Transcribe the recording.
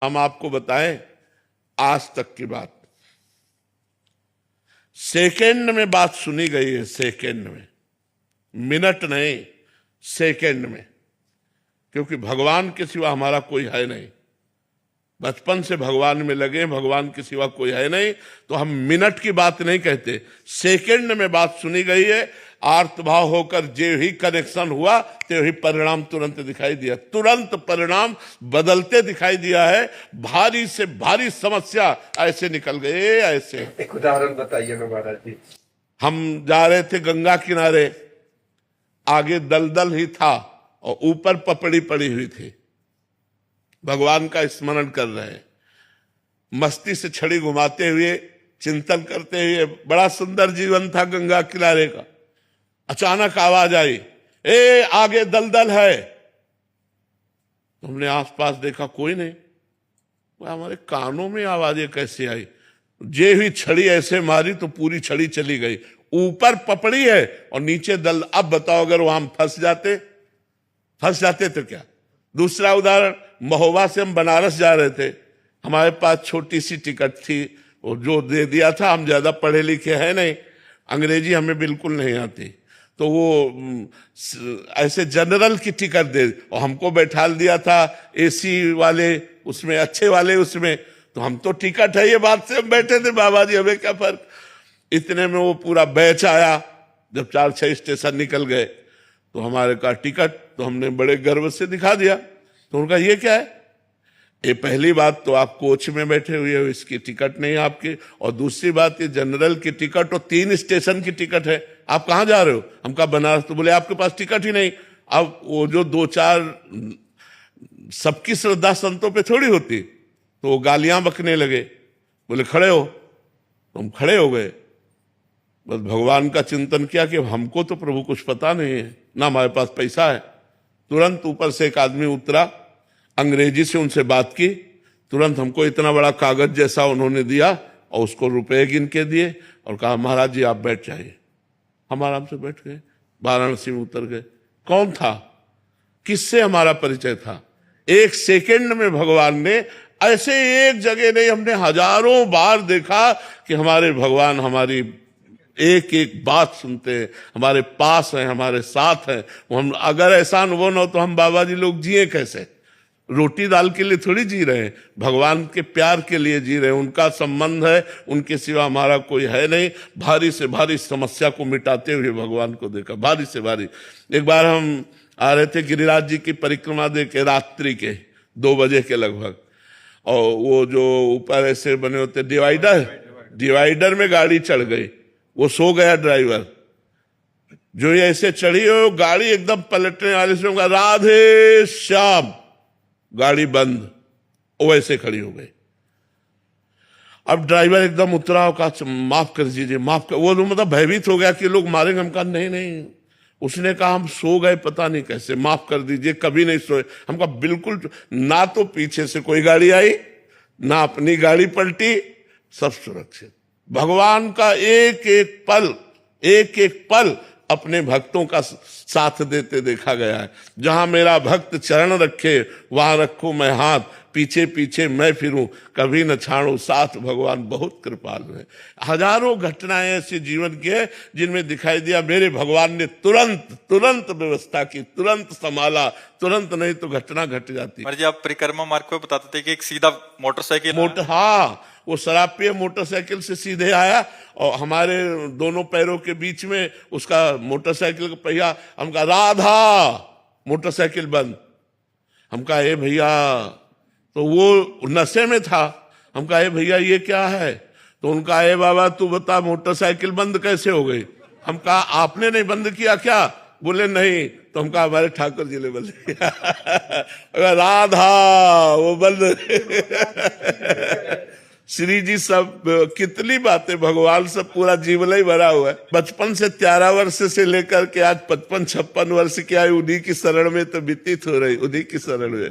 हम आपको बताएं आज तक की बात। सेकंड में बात सुनी गई है, सेकंड में, मिनट नहीं, सेकंड में। क्योंकि भगवान के सिवा हमारा कोई है नहीं। बचपन से भगवान में लगे, भगवान के सिवा कोई है नहीं, तो हम मिनट की बात नहीं कहते, सेकंड में बात सुनी गई है। आर्तभाव होकर जे ही कनेक्शन हुआ ते ही परिणाम तुरंत दिखाई दिया, तुरंत परिणाम बदलते दिखाई दिया है। भारी से भारी समस्या ऐसे निकल गए, ऐसे। एक उदाहरण बताइए महाराज जी। हम जा रहे थे गंगा किनारे, आगे दलदल ही था और ऊपर पपड़ी पड़ी हुई थी। भगवान का स्मरण कर रहे हैं, मस्ती से छड़ी घुमाते हुए, चिंतन करते हुए। बड़ा सुंदर जीवन था गंगा किनारे का। अचानक आवाज आई, ए आगे दलदल है। हमने आसपास देखा, कोई नहीं। हमारे कानों में आवाजें कैसे आई? जे हुई छड़ी ऐसे मारी तो पूरी छड़ी चली गई। ऊपर पपड़ी है और नीचे दल। अब बताओ, अगर वहां फंस जाते तो क्या? दूसरा उदाहरण, महोबा से हम बनारस जा रहे थे। हमारे पास छोटी सी टिकट थी, और जो दे दिया था, हम ज्यादा पढ़े लिखे हैं नहीं, अंग्रेजी हमें बिल्कुल नहीं आती, तो वो ऐसे जनरल की टिकट दे, और हमको बैठा दिया था एसी वाले उसमें, अच्छे वाले उसमें। तो हम तो टिकट है ये बात से हम बैठे थे, बाबा जी हमें क्या फर्क। इतने में वो पूरा बैच आया। जब 4-6 स्टेशन निकल गए तो हमारे का टिकट, तो हमने बड़े गर्व से दिखा दिया। तो उनका ये क्या है? ये पहली बात तो आप कोच में बैठे हुए हो, इसकी टिकट नहीं आपकी। और दूसरी बात, ये जनरल की टिकट और 3 स्टेशन की टिकट है। आप कहाँ जा रहे हो? हम कहा बनारस। तो बोले आपके पास टिकट ही नहीं। अब वो जो 2-4 सबकी श्रद्धा संतों पे थोड़ी होती, तो वो गालियां बकने लगे। बोले खड़े हो, तो हम खड़े हो गए। बस भगवान का चिंतन किया कि हमको तो प्रभु कुछ पता नहीं है, ना हमारे पास पैसा है। तुरंत ऊपर से एक आदमी उतरा, अंग्रेजी से उनसे बात की। तुरंत हमको इतना बड़ा कागज जैसा उन्होंने दिया और उसको रुपए गिन के दिए और कहा महाराज जी आप बैठ जाइए। हम आराम से बैठ गए, वाराणसी में उतर गए। कौन था? किससे हमारा परिचय था? एक सेकंड में भगवान ने, ऐसे एक जगह नहीं, हमने हजारों बार देखा कि हमारे भगवान हमारी एक एक बात सुनते हैं, हमारे पास हैं, हमारे साथ हैं। हम अगर ऐसा अनुभव न हो तो हम बाबा जी लोग जिए कैसे? रोटी दाल के लिए थोड़ी जी रहे हैं, भगवान के प्यार के लिए जी रहे हैं। उनका संबंध है, उनके सिवा हमारा कोई है नहीं। भारी से भारी समस्या को मिटाते हुए भगवान को देखा, भारी से भारी। एक बार हम आ रहे थे गिरिराज जी की परिक्रमा दे के, रात्रि के 2 बजे के लगभग, और वो जो ऊपर ऐसे बने होते डिवाइडर में गाड़ी चढ़ गई। वो सो गया ड्राइवर, जो ये ऐसे चढ़ी हो गाड़ी एकदम पलटने वाले से, राधे श्याम, गाड़ी बंद, वो ऐसे खड़ी हो गई। अब ड्राइवर एकदम उतरा और कहा माफ कर दीजिए, माफ कर। वो मतलब भयभीत हो गया कि लोग मारेंगे। हम कहा नहीं नहीं। उसने कहा हम सो गए पता नहीं कैसे, माफ कर दीजिए, कभी नहीं सोए। हम कहा बिल्कुल ना, तो पीछे से कोई गाड़ी आई, ना अपनी गाड़ी पलटी, सब सुरक्षित। भगवान का एक एक पल अपने भक्तों का साथ देते देखा गया है। जहां मेरा भक्त चरण रखे वहां रखूं मैं हाथ, पीछे पीछे मैं फिरूं, कभी न छाड़ू साथ, भगवान बहुत कृपालु है। हजारों घटनाएं ऐसे जीवन की है जिनमें दिखाई दिया मेरे भगवान ने तुरंत व्यवस्था की, तुरंत संभाला। तुरंत नहीं तो घटना घट जाती। जी आप परिक्रमा मार्ग को बताते थे कि एक सीधा मोटरसाइकिल, हाँ, वो शराब पिए मोटरसाइकिल से सीधे आया और हमारे दोनों पैरों के बीच में उसका मोटरसाइकिल का पहिया। हम कहा राधा, मोटरसाइकिल बंद। हम कहा ए भैया, तो वो नशे में था। हम कहा ए भैया ये क्या है? तो उनका ए बाबा तू बता मोटरसाइकिल बंद कैसे हो गई? हम कहा आपने नहीं बंद किया क्या? बोले नहीं। तो हम कहा हमारे ठाकुर जी ने बंद किया। राधा वो बंद। श्री जी सब कितनी बातें, भगवान से पूरा जीवन ही भरा हुआ है। बचपन से 13 वर्ष से लेकर के आज 55-56 वर्ष की आयु उन्हीं की शरण में तो व्यतीत हो रही, उन्हीं की शरण में।